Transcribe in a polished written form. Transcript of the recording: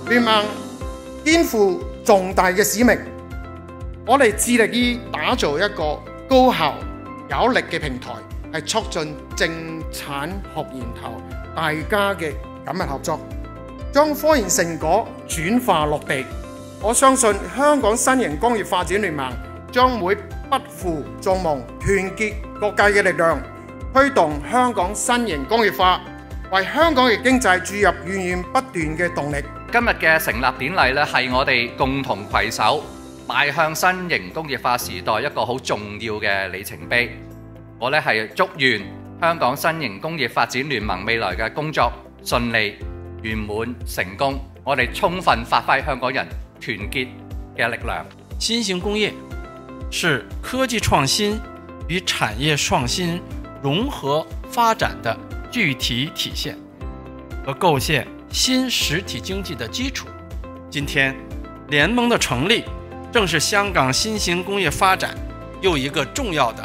聯盟肩負重大嘅使命，我哋致力於打造一個高效有力嘅平台，係促進政產學研投大家嘅緊密合作，將科研成果轉化落地。我相信香港新型工業發展聯盟將會不負眾望，團結各界嘅力量，推動香港新型工業化，為香港嘅經濟注入源源不斷嘅動力。今日嘅成立典禮咧，係我哋共同攜手邁向新型工業化時代一個好重要嘅里程碑。我咧係祝願香港新型工業發展聯盟未來嘅工作順利圓滿成功，我哋充分發揮香港人團結嘅力量。新型工業是科技創新與產業創新融合發展的具體體現和構建新實體經濟的基礎。今天聯盟的成立，正是香港新型工業發展又一個重要的